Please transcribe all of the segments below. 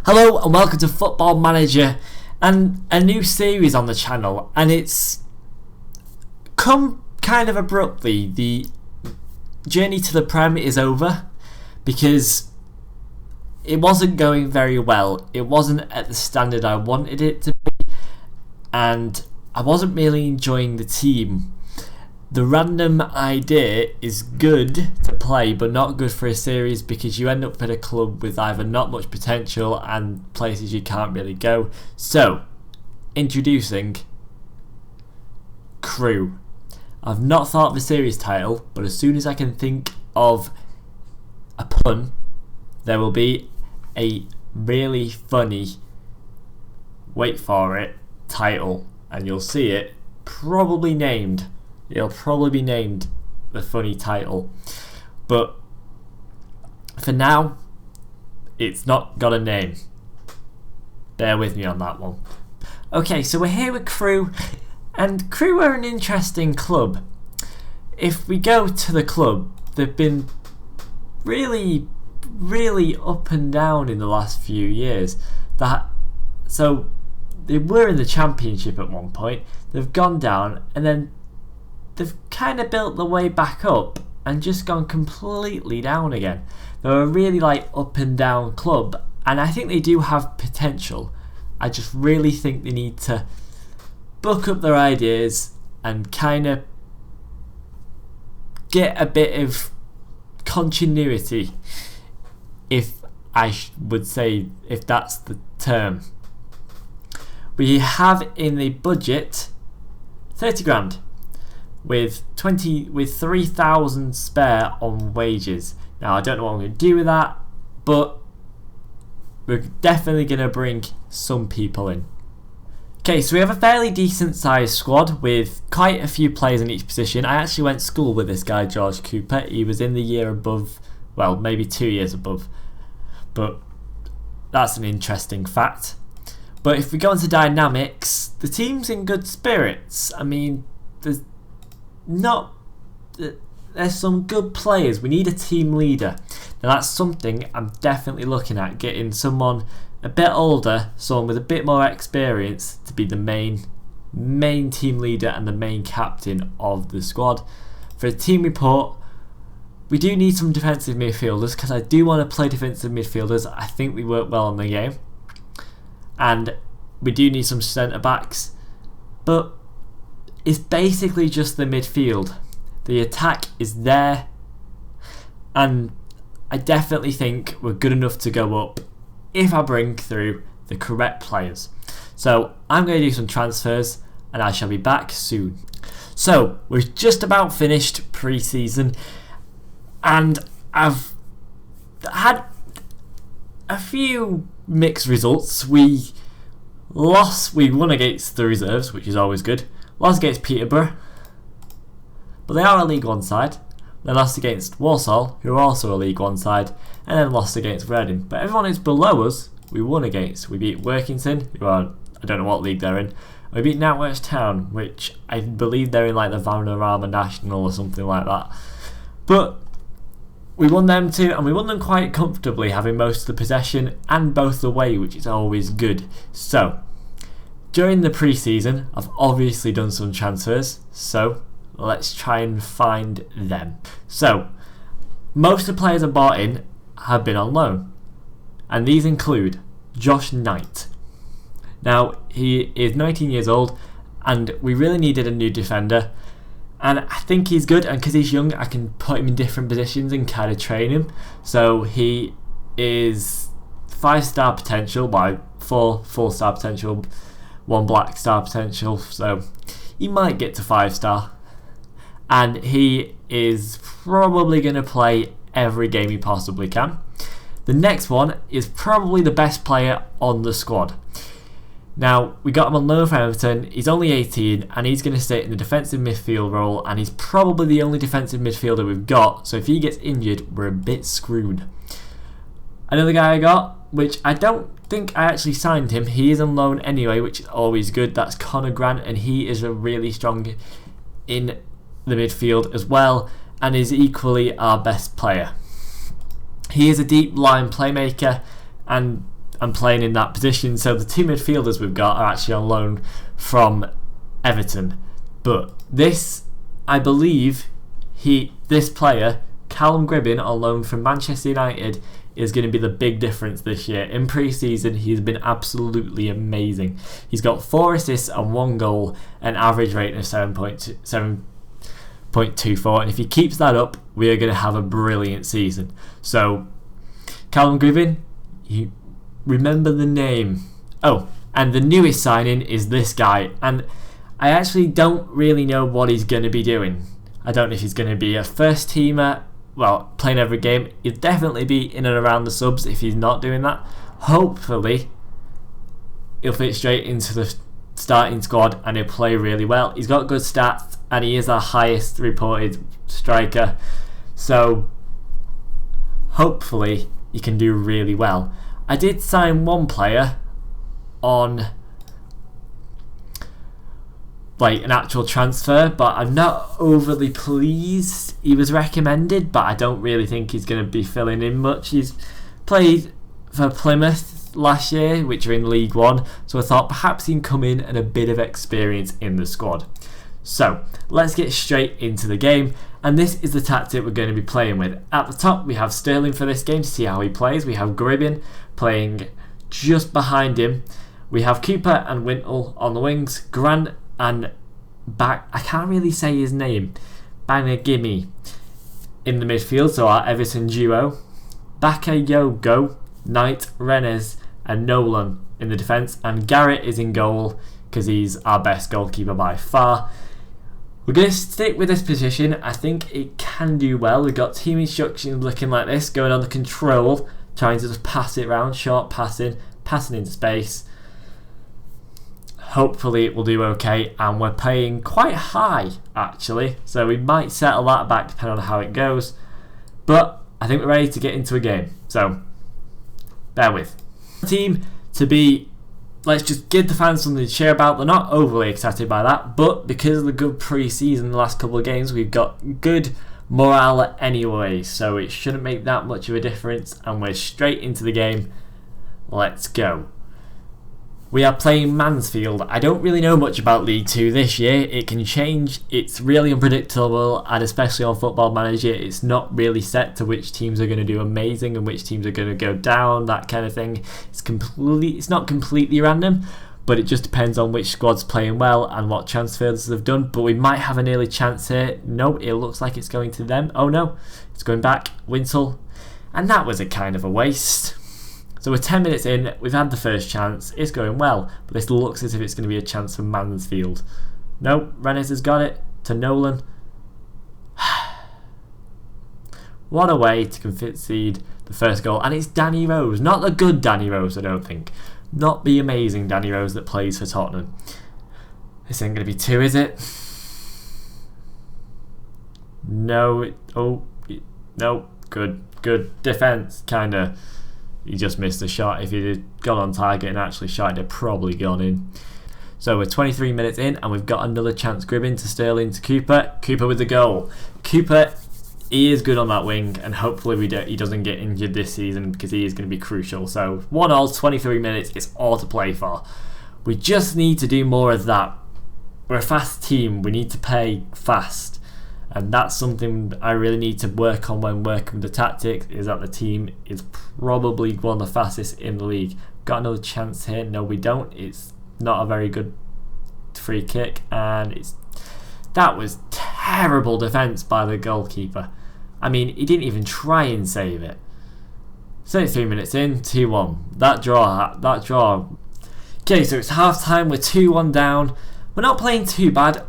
Hello and welcome to Football Manager and a new series on the channel, and it's come kind of abruptly. The journey to the Prem is over because it wasn't going very well. It wasn't at the standard I wanted it to be, and I wasn't really enjoying the team. The random idea is good to play but not good for a series because you end up at a club with either not much potential and places you can't really go. So, introducing Crewe. I've not thought of a series title, but as soon as I can think of a pun, there will be a really funny, wait for it, title, and you'll see it probably named. It'll probably be named the funny title, but for now it's not got a name. Bear with me on that one. Okay, so we're here with Crewe, and Crewe are an interesting club. If we go to the club, they've been really up and down in the last few years. So they were in the Championship at one point, they've gone down, and then they've kind of built their way back up and just gone completely down again. They're a really up and down club, and I think they do have potential. I just really think they need to book up their ideas and kind of get a bit of continuity, if I would say, if that's the term. We have in the budget 30 grand. With 3,000 spare on wages. Now I don't know what I'm going to do with that, but we're definitely going to bring some people in. Okay, so we have a fairly decent sized squad with quite a few players in each position. I actually went to school with this guy, George Cooper. He was in the year above, well, maybe 2 years above, but that's an interesting fact. But if we go into dynamics, the team's in good spirits. I mean, there's some good players. We need a team leader. Now that's something I'm definitely looking at, getting someone a bit older, someone with a bit more experience to be the main team leader and the main captain of the squad. For a team report, we do need some defensive midfielders because I do want to play defensive midfielders. I think we work well in the game, and we do need some centre backs, but it's basically just the midfield. The attack is there, and I definitely think we're good enough to go up if I bring through the correct players. So I'm going to do some transfers, and I shall be back soon. So we're just about finished pre-season, and I've had a few mixed results. We won against the reserves, which is always good. Lost against Peterborough, but they are a League One side. They lost against Walsall, who are also a League One side, and then lost against Reading. But everyone who's below us, we won against. We beat Workington, who are, I don't know what league they're in. We beat Norwich Town, which I believe they're in the Vanarama National or something like that. But we won them too, and we won them quite comfortably, having most of the possession and both the way, which is always good. So during the pre-season, I've obviously done some transfers, so let's try and find them. So, most of the players I bought in have been on loan, and these include Josh Knight. Now, he is 19 years old, and we really needed a new defender, and I think he's good, and because he's young, I can put him in different positions and kind of train him. So, he is 5-star potential, by 4 4-star potential, 1 black star potential, so he might get to 5-star, and he is probably going to play every game he possibly can. The next one is probably the best player on the squad. Now, we got him on loan from Everton. He's only 18, and he's going to stay in the defensive midfield role, and he's probably the only defensive midfielder we've got, so if he gets injured, we're a bit screwed. Another guy I got, which I don't think I actually signed him. He is on loan anyway, which is always good. That's Connor Grant, and he is a really strong in the midfield as well, and is equally our best player. He is a deep line playmaker, and and playing in that position. So the two midfielders we've got are actually on loan from Everton. But this, I believe, this player, Callum Gribbin, on loan from Manchester United, is going to be the big difference this year. In pre-season, he's been absolutely amazing. He's got 4 assists and 1 goal, an average rating of 7.24, and if he keeps that up, we are going to have a brilliant season. So, Callum Gribbin, you remember the name. Oh, and the newest signing is this guy, and I actually don't really know what he's going to be doing. I don't know if he's going to be a first teamer, playing every game. He'll definitely be in and around the subs if he's not doing that. Hopefully, he'll fit straight into the starting squad and he'll play really well. He's got good stats and he is our highest reported striker. So, hopefully, he can do really well. I did sign one player on an actual transfer, but I'm not overly pleased. He was recommended, but I don't really think he's going to be filling in much. He's played for Plymouth last year, which are in League One, so I thought perhaps he can come in and a bit of experience in the squad. So let's get straight into the game, and this is the tactic we're going to be playing with. At the top we have Sterling for this game to see how he plays. We have Gribbin playing just behind him. We have Cooper and Wintle on the wings. Grant and I can't really say his name, Banagimi in the midfield, so our Everton duo. Bakayoko, Knight, Rennes and Nolan in the defence, and Garrett is in goal because he's our best goalkeeper by far. We're going to stick with this position. I think it can do well. We've got team instructions looking like this, going on the control, trying to just pass it around, short passing into space. Hopefully it will do okay, and we're paying quite high actually, so we might settle that back depending on how it goes, but I think we're ready to get into a game, so bear with. Team to be, let's just give the fans something to cheer about. They're not overly excited by that, but because of the good pre-season the last couple of games, we've got good morale anyway, so it shouldn't make that much of a difference, and we're straight into the game. Let's go. We are playing Mansfield. I don't really know much about League 2 this year. It can change. It's really unpredictable, and especially on Football Manager, it's not really set to which teams are going to do amazing and which teams are going to go down, that kind of thing. It's not completely random, but it just depends on which squad's playing well and what transfers they've done. But we might have an early chance here. No, it looks like it's going to them. Oh no, it's going back. Wintle. And that was a kind of a waste. So we're 10 minutes in, we've had the first chance, it's going well, but this looks as if it's going to be a chance for Mansfield. No, Rennes has got it to Nolan. What a way to concede the first goal, and it's Danny Rose, not the good Danny Rose I don't think, not the amazing Danny Rose that plays for Tottenham. This ain't going to be 2, is it? No, no, good defence, kinda. He just missed the shot. If he'd gone on target and actually shot, it'd have probably gone in. So we're 23 minutes in and we've got another chance. Gribbin to Sterling to Cooper. Cooper with the goal. Cooper, he is good on that wing, and hopefully he doesn't get injured this season because he is going to be crucial. So 1-1, 23 minutes, it's all to play for. We just need to do more of that. We're a fast team. We need to play fast. And that's something I really need to work on when working with the tactics, is that the team is probably one of the fastest in the league. Got another chance here? No, we don't. It's not a very good free kick, and that was terrible defence by the goalkeeper. I mean, he didn't even try and save it. 33 minutes in, 2-1. That draw. Okay, so it's half time, we're 2-1 down. We're not playing too bad,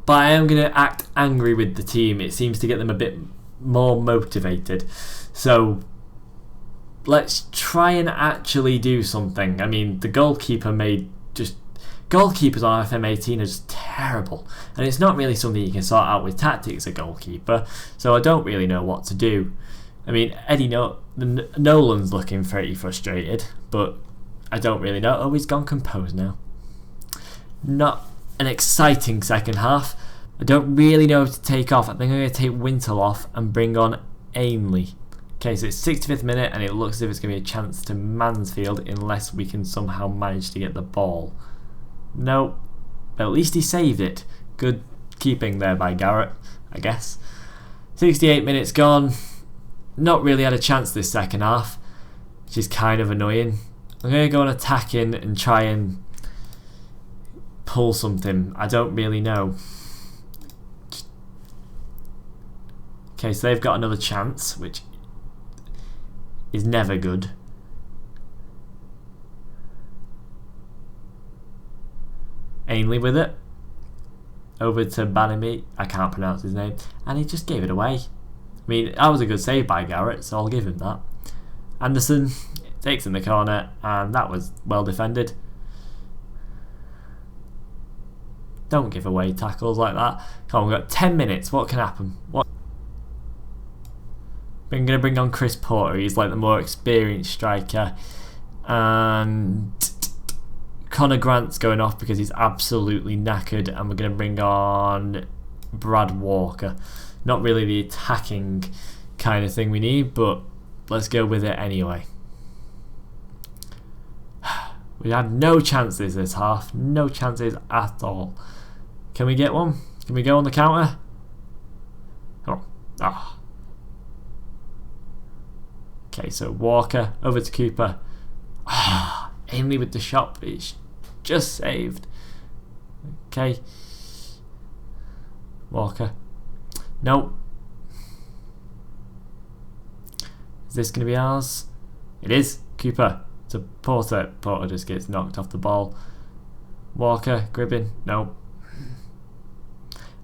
but I am going to act angry with the team. It seems to get them a bit more motivated. So let's try and actually do something. I mean, the goalkeepers on FM18 are just terrible. And it's not really something you can sort out with tactics, a goalkeeper. So I don't really know what to do. I mean, Nolan's looking pretty frustrated, but I don't really know. Oh, he's gone composed now. Not an exciting second half. I don't really know if to take off. I think I'm going to take Wintle off and bring on Ainley. Okay, so it's 65th minute and it looks as if it's going to be a chance to Mansfield unless we can somehow manage to get the ball. Nope. But at least he saved it. Good keeping there by Garrett, I guess. 68 minutes gone. Not really had a chance this second half, which is kind of annoying. I'm going to go on attacking and try and pull something. I don't really know. Okay, so they've got another chance, which is never good. Ainley with it. Over to Banami. I can't pronounce his name. And he just gave it away. I mean, that was a good save by Garrett, so I'll give him that. Anderson takes in the corner, and that was well defended. Don't give away tackles like that. Come on, we've got 10 minutes. What can happen? What? I'm going to bring on Chris Porter. He's like the more experienced striker. And Connor Grant's going off because he's absolutely knackered. And we're going to bring on Brad Walker. Not really the attacking kind of thing we need, but let's go with it anyway. We had no chances this half. No chances at all. Can we get one? Can we go on the counter? Oh. Ah. Okay, so Walker over to Cooper. Ah, Ainley with the shot, but it's just saved. Okay. Walker. No. Is this going to be ours? It is. Cooper to Porter. Porter just gets knocked off the ball. Walker, Gribbin. No.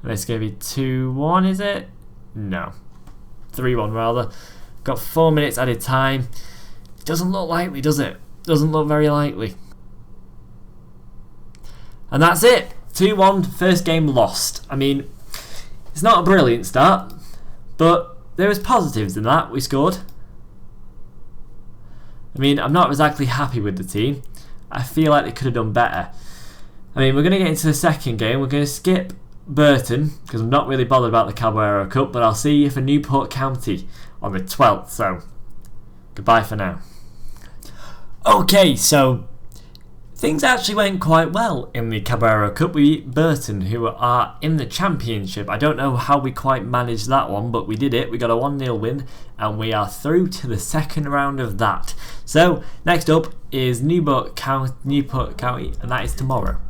And it's going to be 2-1, is it? No. 3-1 rather. Got 4 minutes added time. It doesn't look likely, does it? Doesn't look very likely. And that's it. 2-1, first game lost. I mean, it's not a brilliant start, but there was positives in that. We scored. I mean, I'm not exactly happy with the team. I feel like they could have done better. I mean, we're going to get into the second game. We're going to skip Burton, because I'm not really bothered about the Carabao Cup, but I'll see you for Newport County on the 12th, so goodbye for now. Okay, so things actually went quite well in the Carabao Cup. We beat Burton, who are in the Championship. I don't know how we quite managed that one, but we did it. We got a 1-0 win, and we are through to the second round of that. So next up is Newport County, and that is tomorrow.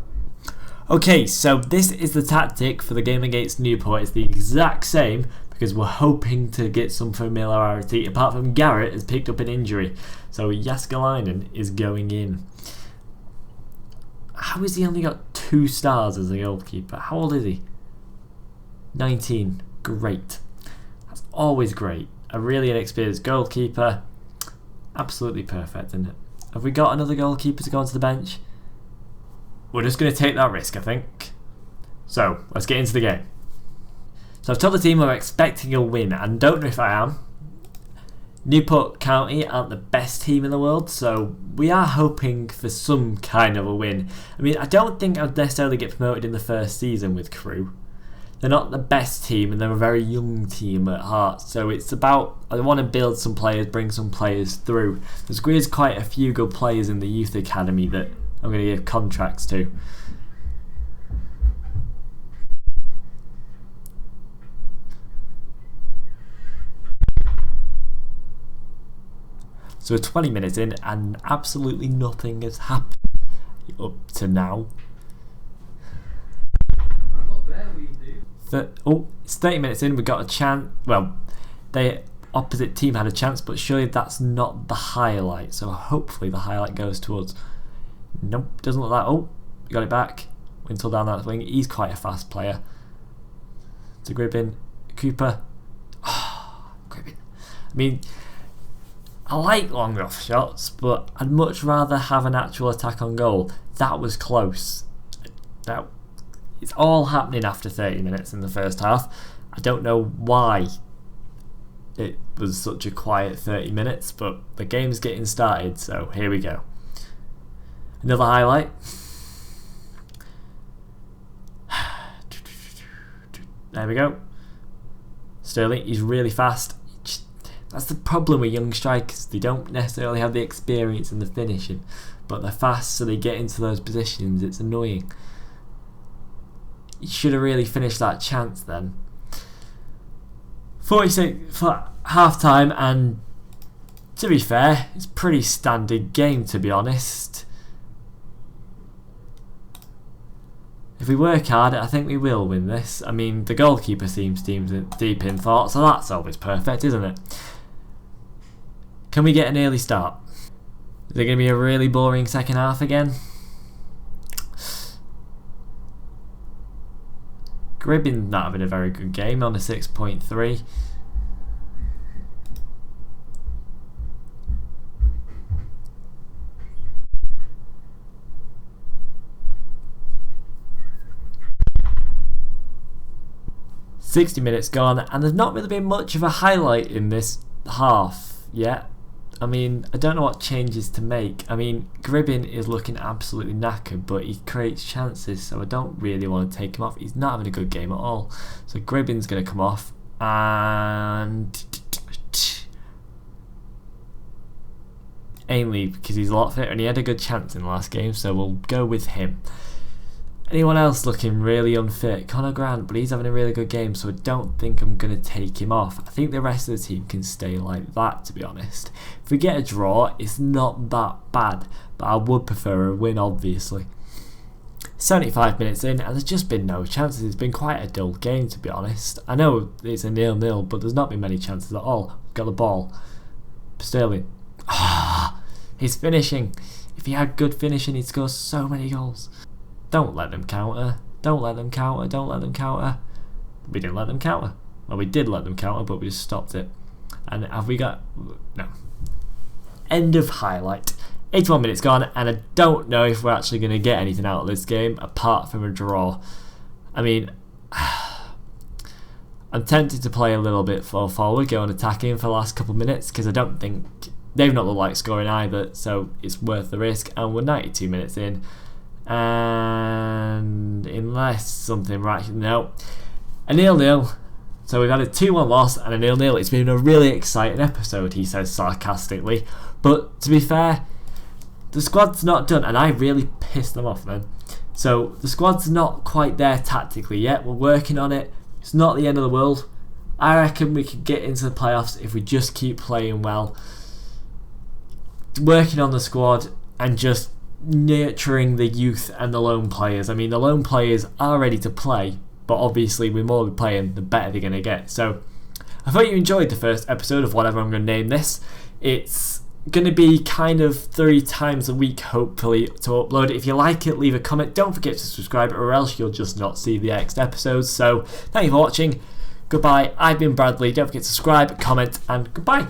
Okay, so this is the tactic for the game against Newport. It's the exact same because we're hoping to get some familiarity, apart from Garrett has picked up an injury. So Jaskalainen is going in. How has he only got 2 stars as a goalkeeper? How old is he? 19. Great. That's always great. A really inexperienced goalkeeper. Absolutely perfect, isn't it? Have we got another goalkeeper to go onto the bench? We're just going to take that risk, I think. So, let's get into the game. So I've told the team we're expecting a win, and don't know if I am. Newport County aren't the best team in the world, so we are hoping for some kind of a win. I mean, I don't think I'd necessarily get promoted in the first season with Crewe. They're not the best team, and they're a very young team at heart, so it's about, I want to build some players, bring some players through. There's quite a few good players in the youth academy that I'm going to give contracts to. So we're 20 minutes in and absolutely nothing has happened up to now. It's 30 minutes in, we got a chance. Well, the opposite team had a chance, but surely that's not the highlight. So hopefully the highlight goes towards. Nope, doesn't look like. Oh, we got it back. Wintle down that wing. He's quite a fast player. To Gribbin. Cooper. Oh, Gribbin. I mean, I like long off shots, but I'd much rather have an actual attack on goal. That was close. It's all happening after 30 minutes in the first half. I don't know why it was such a quiet 30 minutes, but the game's getting started, so here we go. Another highlight. There we go. Sterling, he's really fast. That's the problem with young strikers. They don't necessarily have the experience and the finishing, but they're fast, so they get into those positions. It's annoying. You should have really finished that chance then. 46 for half time, and to be fair, it's a pretty standard game, to be honest. If we work hard, I think we will win this. I mean, the goalkeeper seems deep in thought, so that's always perfect, isn't it? Can we get an early start? Is it going to be a really boring second half again? Gribben's not having a very good game on a 6.3. "60 minutes gone, and there's not really been much of a highlight in this half yet. I mean, I don't know what changes to make. I mean, Gribben is looking absolutely knackered, but he creates chances, so I don't really want to take him off. He's not having a good game at all. So Gribben's going to come off, and Ainley, because he's a lot fitter and he had a good chance in the last game, so we'll go with him. Anyone else looking really unfit? Connor Grant, but he's having a really good game, so I don't think I'm going to take him off. I think the rest of the team can stay like that, to be honest. If we get a draw, it's not that bad, but I would prefer a win, obviously. 75 minutes in, and there's just been no chances. It's been quite a dull game, to be honest. I know it's a 0-0, but there's not been many chances at all. Got the ball. Sterling. He's finishing. If he had good finishing, he'd score so many goals. Don't let them counter. Don't let them counter. Don't let them counter. We didn't let them counter. Well, we did let them counter, but we just stopped it. And have we got... No. End of highlight. 81 minutes gone, and I don't know if we're actually going to get anything out of this game apart from a draw. I mean, I'm tempted to play a little bit forward, go on attacking for the last couple of minutes, because I don't think... They've not looked like scoring either, so it's worth the risk. And we're 92 minutes in. And unless something right, no, a 0-0. So we've had a 2-1 loss and a 0-0. It's been a really exciting episode, he says sarcastically. But to be fair, the squad's not done, and I really pissed them off then. So the squad's not quite there tactically yet. We're working on it. It's not the end of the world. I reckon we could get into the playoffs if we just keep playing well, working on the squad, and just nurturing the youth and the lone players. I mean, the lone players are ready to play, but obviously the more we play them, the better they're going to get. So I thought you enjoyed the first episode of whatever I'm going to name this. It's going to be kind of 3 times a week, hopefully, to upload. If you like it, leave a comment. Don't forget to subscribe, or else you'll just not see the next episodes. So thank you for watching. Goodbye. I've been Bradley. Don't forget to subscribe, comment, and goodbye.